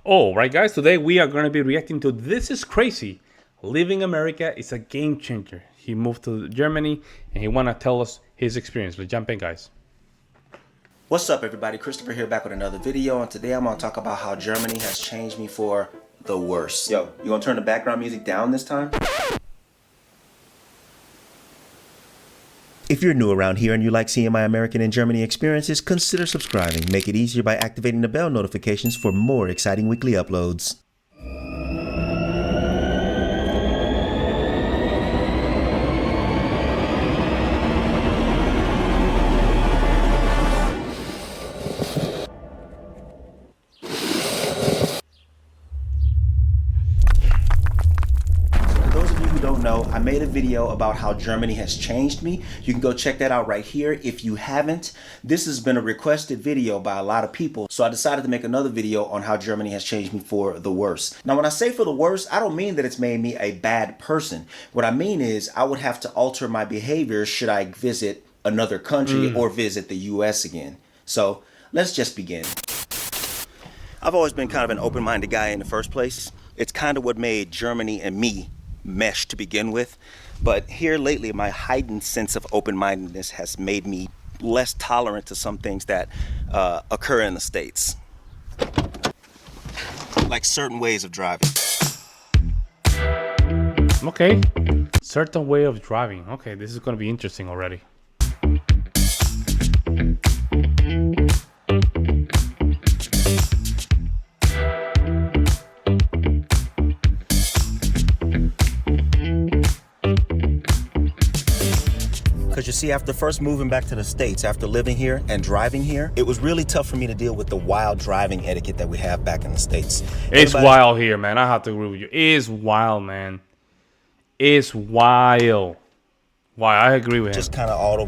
All right, guys, today we are going to be reacting to This Is Crazy. Leaving America is a game changer. He moved to Germany and he want to tell us his experience. Let's jump in, guys. What's up, everybody? Christopher here, back with another video, and today I'm going to talk about how Germany has changed me for the worse. Yo, you going to turn the background music down this time? If you're new around here and you like seeing my American and Germany experiences, consider subscribing. Make it easier by activating the bell notifications for more exciting weekly uploads. Don't know, I made a video about how Germany has changed me. You can go check that out right here if you haven't. This has been a requested video by a lot of people, so I decided to make another video on how Germany has changed me for the worse. Now, when I say for the worse, I don't mean that it's made me a bad person. What I mean is I would have to alter my behavior should I visit another country or visit the US again. So let's just begin. I've always been kind of an open-minded guy in the first place. It's kind of what made Germany and me mesh to begin with, but here lately my heightened sense of open-mindedness has made me less tolerant to some things that occur in the States, like certain ways of driving. Okay, certain way of driving. Okay, this is going to be interesting already. Because you see, after first moving back to the States, after living here and driving here, it was really tough for me to deal with the wild driving etiquette that we have back in the States. It's wild here, man. I have to agree with you. It's wild, man. It's wild. Why? I agree with him. Just kind of all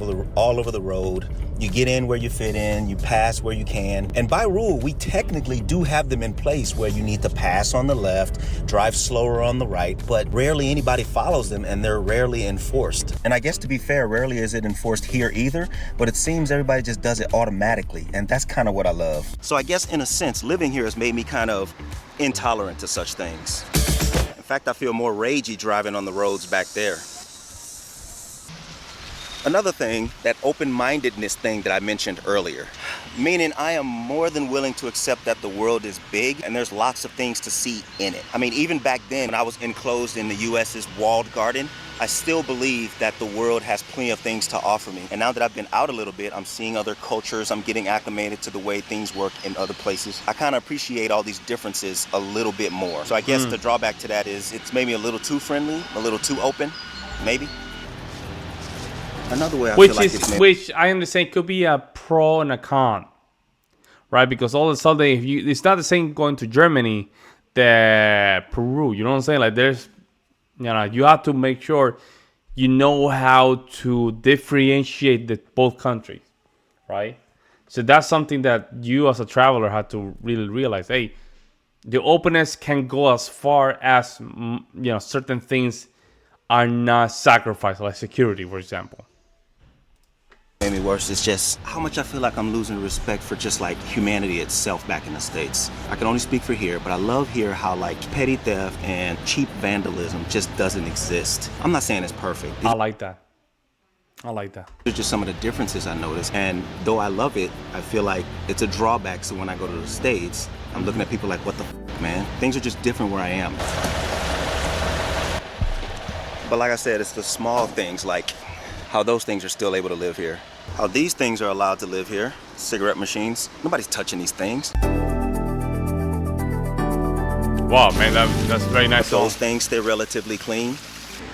over the road. You get in where you fit in, you pass where you can. And by rule, we technically do have them in place where you need to pass on the left, drive slower on the right, but rarely anybody follows them and they're rarely enforced. And I guess to be fair, rarely is it enforced here either, but it seems everybody just does it automatically, and that's kind of what I love. So I guess in a sense, living here has made me kind of intolerant to such things. In fact, I feel more ragey driving on the roads back there. Another thing, that open-mindedness thing that I mentioned earlier, meaning I am more than willing to accept that the world is big and there's lots of things to see in it. I mean, even back then when I was enclosed in the US's walled garden, I still believe that the world has plenty of things to offer me. And now that I've been out a little bit, I'm seeing other cultures, I'm getting acclimated to the way things work in other places. I kind of appreciate all these differences a little bit more. So I guess the drawback to that is it's maybe a little too friendly, a little too open, maybe. Another way I feel like which I understand could be a pro and a con, right? Because all of a sudden, it's not the same going to Germany than Peru. You know what I'm saying? Like there's, you have to make sure you know how to differentiate both countries, right? So that's something that you as a traveler have to really realize. Hey, the openness can go as far as certain things are not sacrificed, like security, for example. Made me worse is just how much I feel like I'm losing respect for just like humanity itself back in the States. I can only speak for here, but I love here how like petty theft and cheap vandalism just doesn't exist. I'm not saying it's perfect. I like that. I like that. These are just some of the differences I noticed, and though I love it, I feel like it's a drawback. So when I go to the States, I'm looking at people like, what the f, man? Things are just different where I am. But like I said, it's the small things like how those things are still able to live here. How these things are allowed to live here. Cigarette machines. Nobody's touching these things. Wow, man, that's very nice. Those things stay relatively clean.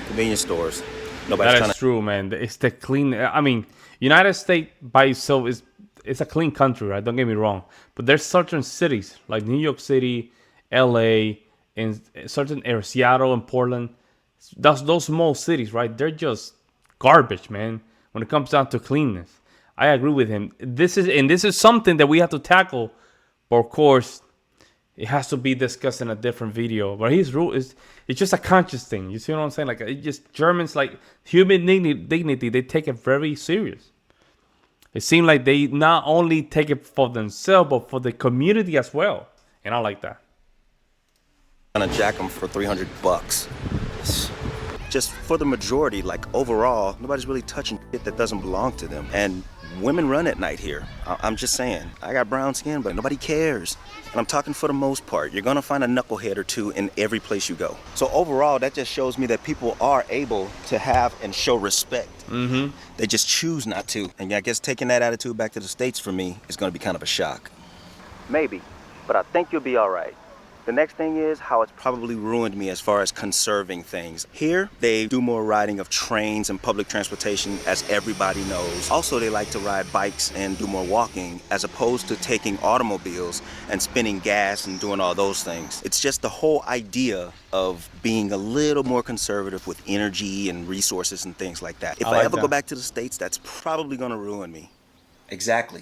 Convenience stores. Nobody's That is true, man. It's the clean. I mean, United States by itself it's a clean country, right? Don't get me wrong. But there's certain cities like New York City, LA, and certain areas, Seattle and Portland. Those small cities, right? They're just garbage, man, when it comes down to cleanness. I agree with him. This is something that we have to tackle, but of course it has to be discussed in a different video. But his rule is, it's just a conscious thing. You see what I'm saying? Like, it just, Germans, like human dignity, they take it very serious. It seems like they not only take it for themselves, but for the community as well. And I like that. Gonna jack them for 300 bucks. Just for the majority, like overall, nobody's really touching shit that doesn't belong to them. And women run at night here. I'm just saying, I got brown skin, but nobody cares. And I'm talking for the most part. You're gonna find a knucklehead or two in every place you go. So overall, that just shows me that people are able to have and show respect. They just choose not to. And I guess taking that attitude back to the States for me is gonna be kind of a shock. Maybe, but I think you'll be all right. The next thing is how it's probably ruined me as far as conserving things. Here, they do more riding of trains and public transportation, as everybody knows. Also, they like to ride bikes and do more walking, as opposed to taking automobiles and spending gas and doing all those things. It's just the whole idea of being a little more conservative with energy and resources and things like that. If I ever go back to the States, that's probably gonna ruin me. Exactly.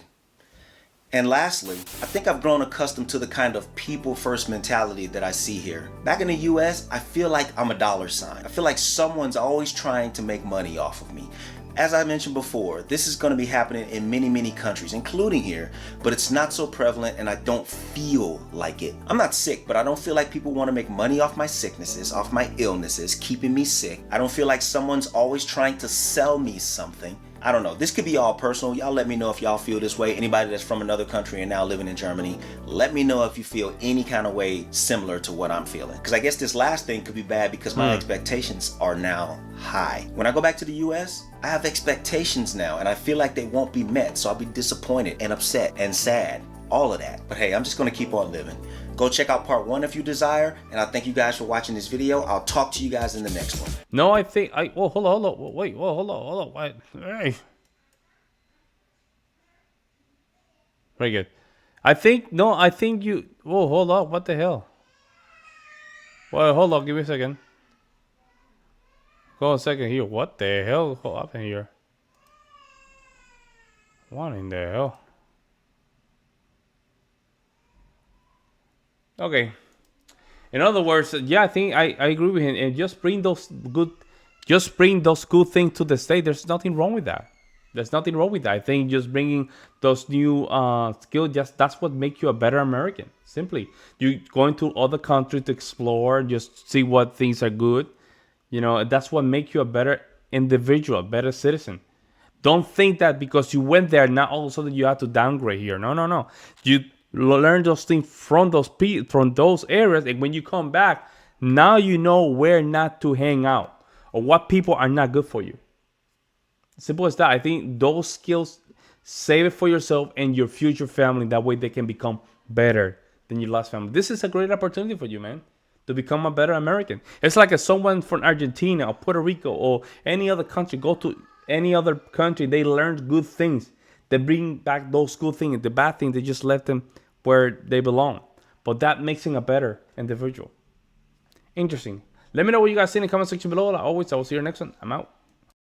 And lastly, I think I've grown accustomed to the kind of people first mentality that I see here. Back in the US, I feel like I'm a dollar sign. I feel like someone's always trying to make money off of me. As I mentioned before, this is going to be happening in many countries, including here, but it's not so prevalent and I don't feel like it. I'm not sick, but I don't feel like people want to make money off my sicknesses, off my illnesses, keeping me sick. I don't feel like someone's always trying to sell me something. I don't know. This could be all personal. Y'all let me know if y'all feel this way. Anybody that's from another country and now living in Germany, let me know if you feel any kind of way similar to what I'm feeling. Because I guess this last thing could be bad because my expectations are now high. When I go back to the US, I have expectations now and I feel like they won't be met. So I'll be disappointed and upset and sad. All of that. But hey, I'm just going to keep on living. Go check out part 1 if you desire. And I thank you guys for watching this video. I'll talk to you guys in the next one. No, I think hold on. Wait, hold on. Wait. Hey. Very good. I think you. Whoa, hold on. What the hell? Well, hold on. Give me a second. Go a second here. What the hell happened here? What in the hell? Okay. In other words, yeah, I think I agree with him. And just bring those good things to the state. There's nothing wrong with that. There's nothing wrong with that. I think just bringing those new skills, that's what makes you a better American. Simply, you going to other countries to explore, just see what things are good. You know, that's what makes you a better individual, better citizen. Don't think that because you went there, now all of a sudden you have to downgrade here. No. You learn those things from those areas, and when you come back, now you know where not to hang out or what people are not good for you. Simple as that. I think those skills, save it for yourself and your future family. That way they can become better than your last family. This is a great opportunity for you, man, to become a better American. It's like if someone from Argentina or Puerto Rico or any other country go to any other country, they learn good things. They bring back those good things. The bad things, they just left them where they belong. But that makes him a better individual. Interesting. Let me know what you guys see in the comment section below. Like always, I will see you next one. I'm out.